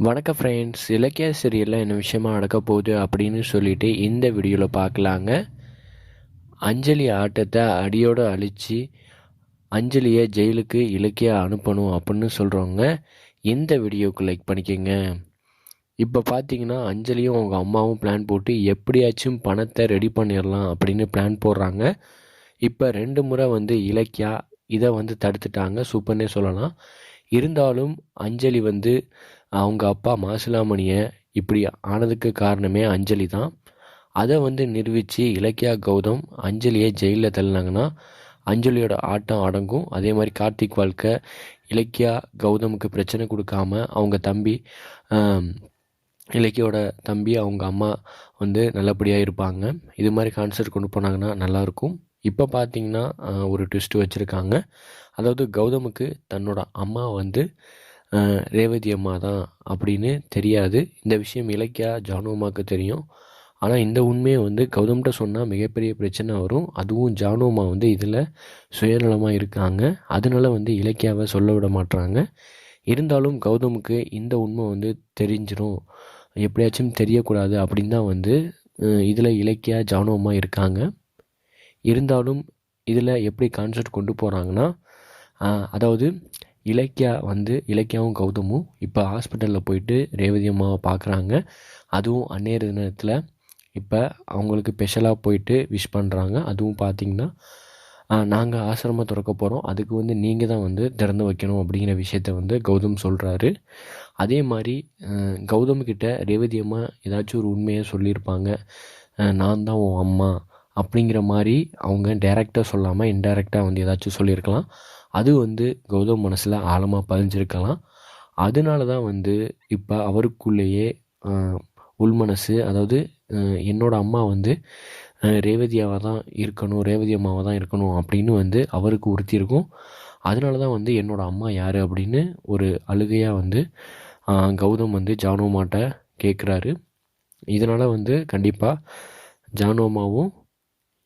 வணக்கம் ஃப்ரெண்ட்ஸ். இலக்கிய சீரியலில் என்ன விஷயமா நடக்க போகுது அப்படின்னு சொல்லிட்டு இந்த வீடியோவில் பார்க்கலாங்க. அஞ்சலி ஆட்டத்தை அடியோடு அழித்து அஞ்சலியை ஜெயிலுக்கு இலக்கியா அனுப்பணும் அப்படின்னு சொல்கிறவங்க இந்த வீடியோவுக்கு லைக் பண்ணிக்கோங்க. இப்போ பார்த்தீங்கன்னா அஞ்சலியும் அவங்க அம்மாவும் பிளான் போட்டு எப்படியாச்சும் பணத்தை ரெடி பண்ணிடலாம் அப்படின்னு பிளான் போடுறாங்க. இப்போ 2 முறை இலக்கியா இதை தடுத்துட்டாங்க, சூப்பர்னே சொல்லலாம். இருந்தாலும் அஞ்சலி அவங்க அப்பா மாசிலாமணியை இப்படி ஆனதுக்கு காரணமே அஞ்சலி தான். அதை நிரூபித்து இலக்கியா கௌதம் அஞ்சலியை ஜெயிலில் தள்ளினாங்கன்னா அஞ்சலியோட ஆட்டம் அடங்கும். அதே மாதிரி கார்த்திக் வாழ்க்கை இலக்கியா கௌதமுக்கு பிரச்சனை கொடுக்காம அவங்க தம்பி இலக்கியோட தம்பி அவங்க அம்மா நல்லபடியாக இருப்பாங்க. இது மாதிரி கான்செப்ட் கொண்டு போனாங்கன்னா நல்லாயிருக்கும். இப்போ பார்த்தீங்கன்னா ஒரு ட்விஸ்ட் வச்சுருக்காங்க. அதாவது கௌதமுக்கு தன்னோட அம்மா ரேவதி அம்மா தான் அப்படின்னு தெரியாது. இந்த விஷயம் இலக்கியா ஜானு அம்மாவுக்கு தெரியும். ஆனால் இந்த உண்மையை கௌதம்கிட்ட சொன்னால் மிகப்பெரிய பிரச்சனை வரும். அதுவும் ஜானு அம்மா இதில் சுயநலமாக இருக்காங்க. அதனால இலக்கியாவை சொல்ல விட மாட்டுறாங்க. இருந்தாலும் கௌதமுக்கு இந்த உண்மை தெரிஞ்சிடும், எப்படியாச்சும் தெரியக்கூடாது அப்படின்னு தான் இதில் இலக்கியா ஜானு அம்மா இருக்காங்க. இருந்தாலும் இதில் எப்படி கான்செப்ட் கொண்டு போகிறாங்கன்னா, அதாவது இலக்கியாவும் கௌதமும் இப்போ ஹாஸ்பிட்டலில் போயிட்டு ரேவதி அம்மாவை பார்க்குறாங்க. அதுவும் அந்நேர தினத்தில் இப்போ அவங்களுக்கு ஸ்பெஷலாக போயிட்டு விஷ் பண்ணுறாங்க. அதுவும் பார்த்திங்கன்னா நாங்கள் ஆசிரமம் திறக்க போகிறோம், அதுக்கு நீங்கள் தான் திறந்து வைக்கணும் அப்படிங்கிற விஷயத்த கௌதம் சொல்கிறாரு. அதே மாதிரி கௌதம்கிட்ட ரேவதி அம்மா ஏதாச்சும் ஒரு உண்மையை சொல்லியிருப்பாங்க, நான் தான் உன் அம்மா அப்படிங்கிற மாதிரி அவங்க டைரெக்டாக சொல்லாமல் இன்டைரக்டாக ஏதாச்சும் சொல்லியிருக்கலாம். அது கௌதம் மனசில் ஆழமாக பதிஞ்சிருக்கலாம். அதனால தான் இப்போ அவருக்குள்ளேயே உள்மனசு, அதாவது என்னோடய அம்மா ரேவதியாவாக தான் இருக்கணும், ரேவதி அம்மாவாக தான் இருக்கணும் அப்படின்னு அவருக்கு உறுத்தியிருக்கும். அதனால தான் என்னோடய அம்மா யார் அப்படின்னு ஒரு அழுகையாக கௌதம் ஜானு அம்மாட்ட கேட்குறாரு. இதனால் கண்டிப்பாக ஜானு அம்மாவும்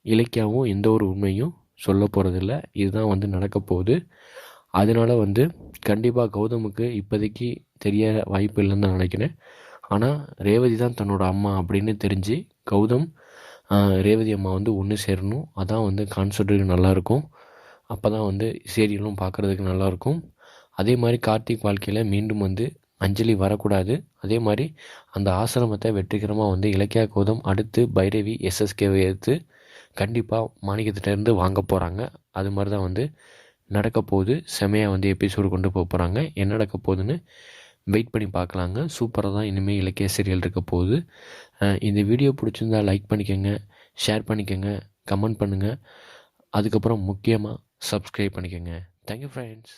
இலக்கியாவும் எந்த ஒரு உண்மையும் சொல்ல போகிறதில்ல. இதுதான் நடக்க போகுது. அதனால் கண்டிப்பாக கௌதமுக்கு இப்போதைக்கு தெரிய வாய்ப்பு இல்லைன்னு தான் நினைக்கிறேன். ஆனால் ரேவதி தான் தன்னோட அம்மா அப்படின்னு தெரிஞ்சு கௌதம் ரேவதி அம்மா ஒன்று சேரணும். அதான் கான்செப்ட்டுக்கு நல்லாயிருக்கும். அப்போ தான் சீரியலும் பார்க்குறதுக்கு நல்லாயிருக்கும். அதே மாதிரி கார்த்திக் வாழ்க்கையில் மீண்டும் அஞ்சலி வரக்கூடாது. அதே மாதிரி அந்த ஆசிரமத்தை வெற்றிகரமாக இலக்கியா கௌதம் அடுத்து பைரவி எஸ்எஸ்கேவை எடுத்து கண்டிப்பாக மாணிக்கத்திட்டேருந்து வாங்க போகிறாங்க. அது மாதிரி தான் நடக்க போகுது. செமையாக எபிசோடு கொண்டு போக போகிறாங்க. என்ன நடக்க போகுதுன்னு வெயிட் பண்ணி பார்க்கலாங்க. சூப்பராக தான் இனிமேல் இலக்கிய சீரியல் இருக்க போகுது. இந்த வீடியோ பிடிச்சிருந்தால் லைக் பண்ணிக்கோங்க, ஷேர் பண்ணிக்கோங்க, கமெண்ட் பண்ணுங்கள். அதுக்கப்புறம் முக்கியமாக சப்ஸ்கிரைப் பண்ணிக்கோங்க. Thank you friends.